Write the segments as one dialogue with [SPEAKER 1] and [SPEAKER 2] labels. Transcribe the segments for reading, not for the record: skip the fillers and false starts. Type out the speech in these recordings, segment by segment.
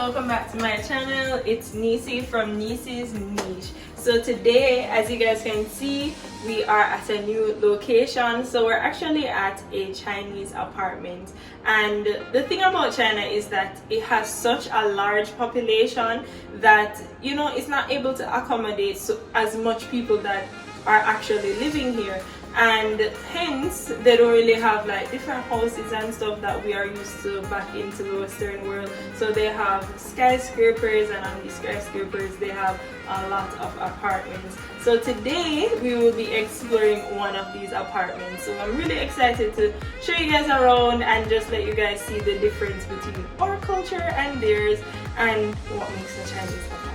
[SPEAKER 1] welcome back to my channel. It's Nisi from Nisi's Niche. So today, as you guys can see, we are at a new location. So we're actually at a Chinese apartment, and the thing about China is that it has such a large population that it's not able to accommodate as much people that are actually living here, and hence they don't really have like different houses and stuff that we are used to back into the Western world. So they have skyscrapers, and on these skyscrapers they have a lot of apartments. So today we will be exploring one of these apartments. So I'm really excited to show you guys around and just let you guys see the difference between our culture and theirs and what makes a Chinese apartment.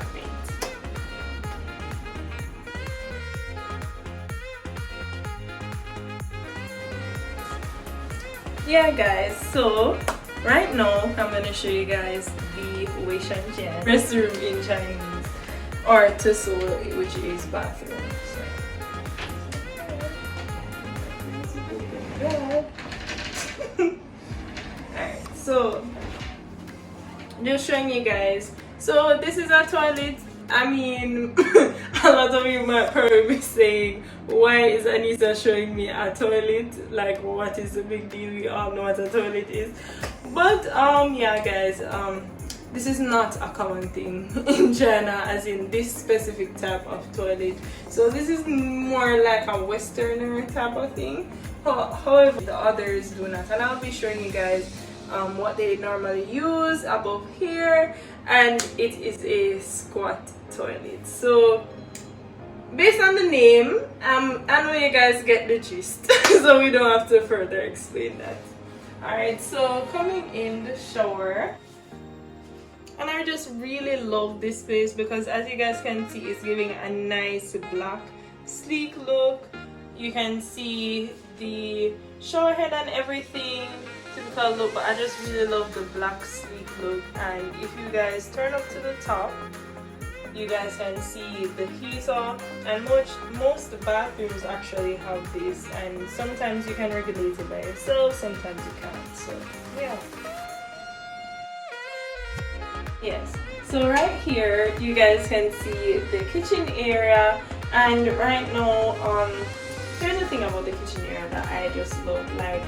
[SPEAKER 1] Yeah guys, so right now I'm gonna show you guys the Wei Shan Jian restroom in Chinese, or Tusu, which is bathroom. Alright, so just showing you guys. So this is a toilet. I mean, a lot of you might probably be saying, why is Anissa showing me a toilet? Like, what is the big deal? We all know what a toilet is. But yeah guys, this is not a common thing in China, as in this specific type of toilet. So this is more like a Westerner type of thing. However, the others do not, and I'll be showing you guys what they normally use above here, and it is a squat toilet. So based on the name, I know you guys get the gist, so we don't have to further explain that. Alright, so coming in the shower, and I just really love this place because, as you guys can see, it's giving a nice black sleek look. You can see the shower head and everything, typical look, but I just really love the black sleek look. And if you guys turn up to the top, you guys can see the heater, and most bathrooms actually have this, and sometimes you can regulate it by yourself, sometimes you can't. So yeah. Yes, so right here you guys can see the kitchen area, and right now here's the thing about the kitchen area that I just love. Like,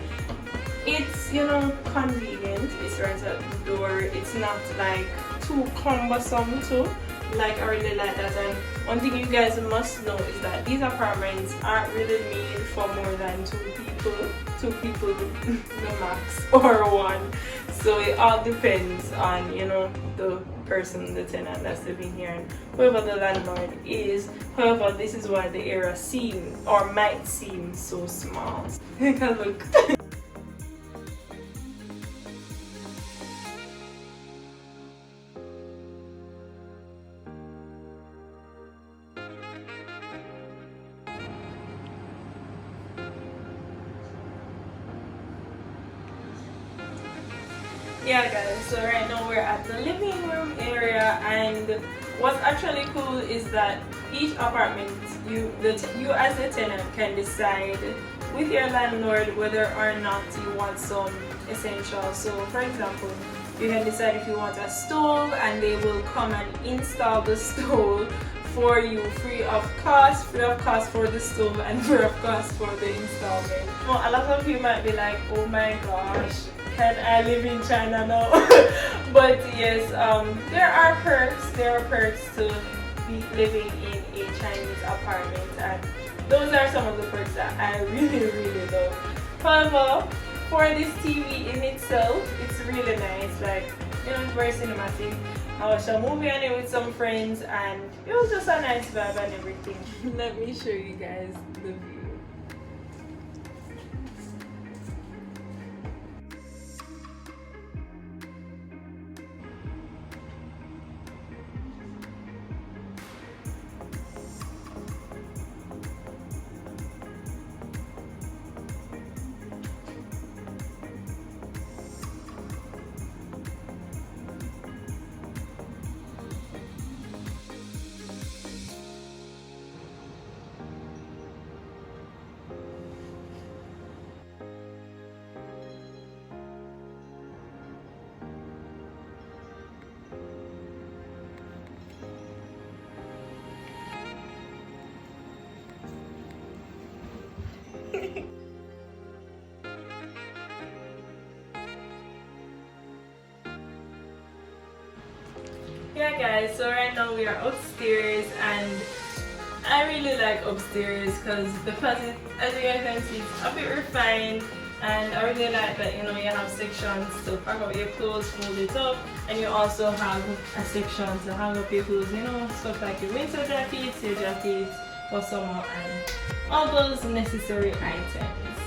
[SPEAKER 1] it's convenient, it's right at the door, it's not like too cumbersome too. Like, I really like that. And one thing you guys must know is that these apartments aren't really made for more than two people the max, or one. So it all depends on the person, the tenant that's living here, and whoever the landlord is. However, this is why the area might seem so small. Take a look. Yeah guys, so right now we're at the living room area, and what's actually cool is that each apartment, you as a tenant can decide with your landlord whether or not you want some essentials. So for example, you can decide if you want a stove, and they will come and install the stove for you free of cost for the stove and free of cost for the installment. Well, a lot of you might be like, oh my gosh, can I live in China now? But yes, there are perks to be living in a Chinese apartment, and those are some of the perks that I really love. However, for this TV in itself, it's really nice. Like, it's very cinematic. I watched a movie on it with some friends, and it was just a nice vibe and everything. Let me show you guys the view. yeah guys, so right now we are upstairs, and I really like upstairs because the closet, as you guys can see, it's a bit refined. And I really like that, you know, you have sections to pack up your clothes, fold it up, and you also have a section to hang up your clothes, you know, stuff like your winter jackets, your jackets for summer, and all those necessary items.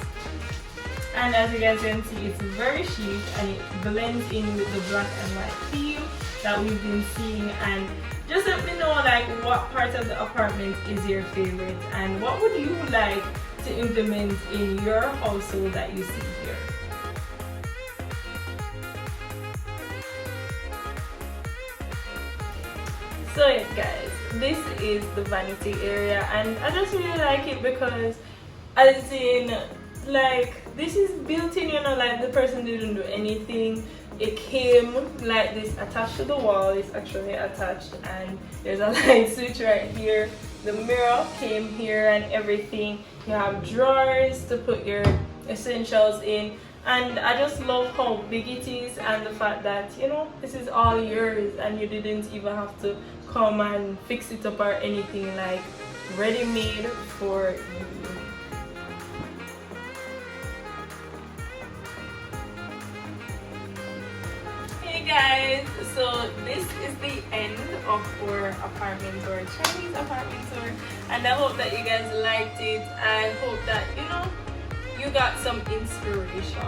[SPEAKER 1] And as you guys can see, it's very chic and it blends in with the black and white theme that we've been seeing. And just let me know like what part of the apartment is your favorite, and what would you like to implement in your household that you see here. So yeah guys, this is the vanity area, and I just really like it because, as in, like, this is built in, you know, like the person didn't do anything. It came like this attached to the wall. It's actually attached, and there's a light switch right here. The mirror came here and everything. You have drawers to put your essentials in, and I just love how big it is, and the fact that, you know, this is all yours and you didn't even have to come and fix it up or anything, like ready made for you. Hey guys, so this is the end of our apartment tour, Chinese apartment tour, and I hope that you guys liked it. I hope that, you know, you got some inspiration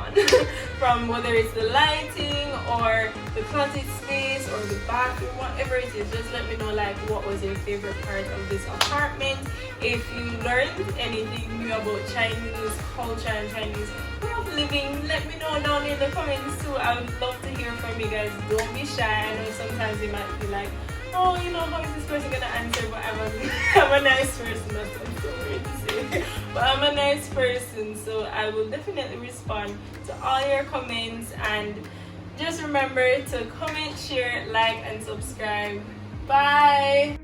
[SPEAKER 1] from whether it's the lighting or the closet space or the bathroom, whatever it is. Just let me know like what was your favorite part of this apartment. If you learned anything new about Chinese culture and Chinese way of living, let me know down in the comments too. I would love to hear from you guys. Don't be shy. I know sometimes you might be like, oh, you know, how is this person gonna answer? But I'm a nice person. That's what I'm so weird to say. But I'm a nice person, so I will definitely respond to all your comments. And just remember to comment, share, like, and subscribe. Bye.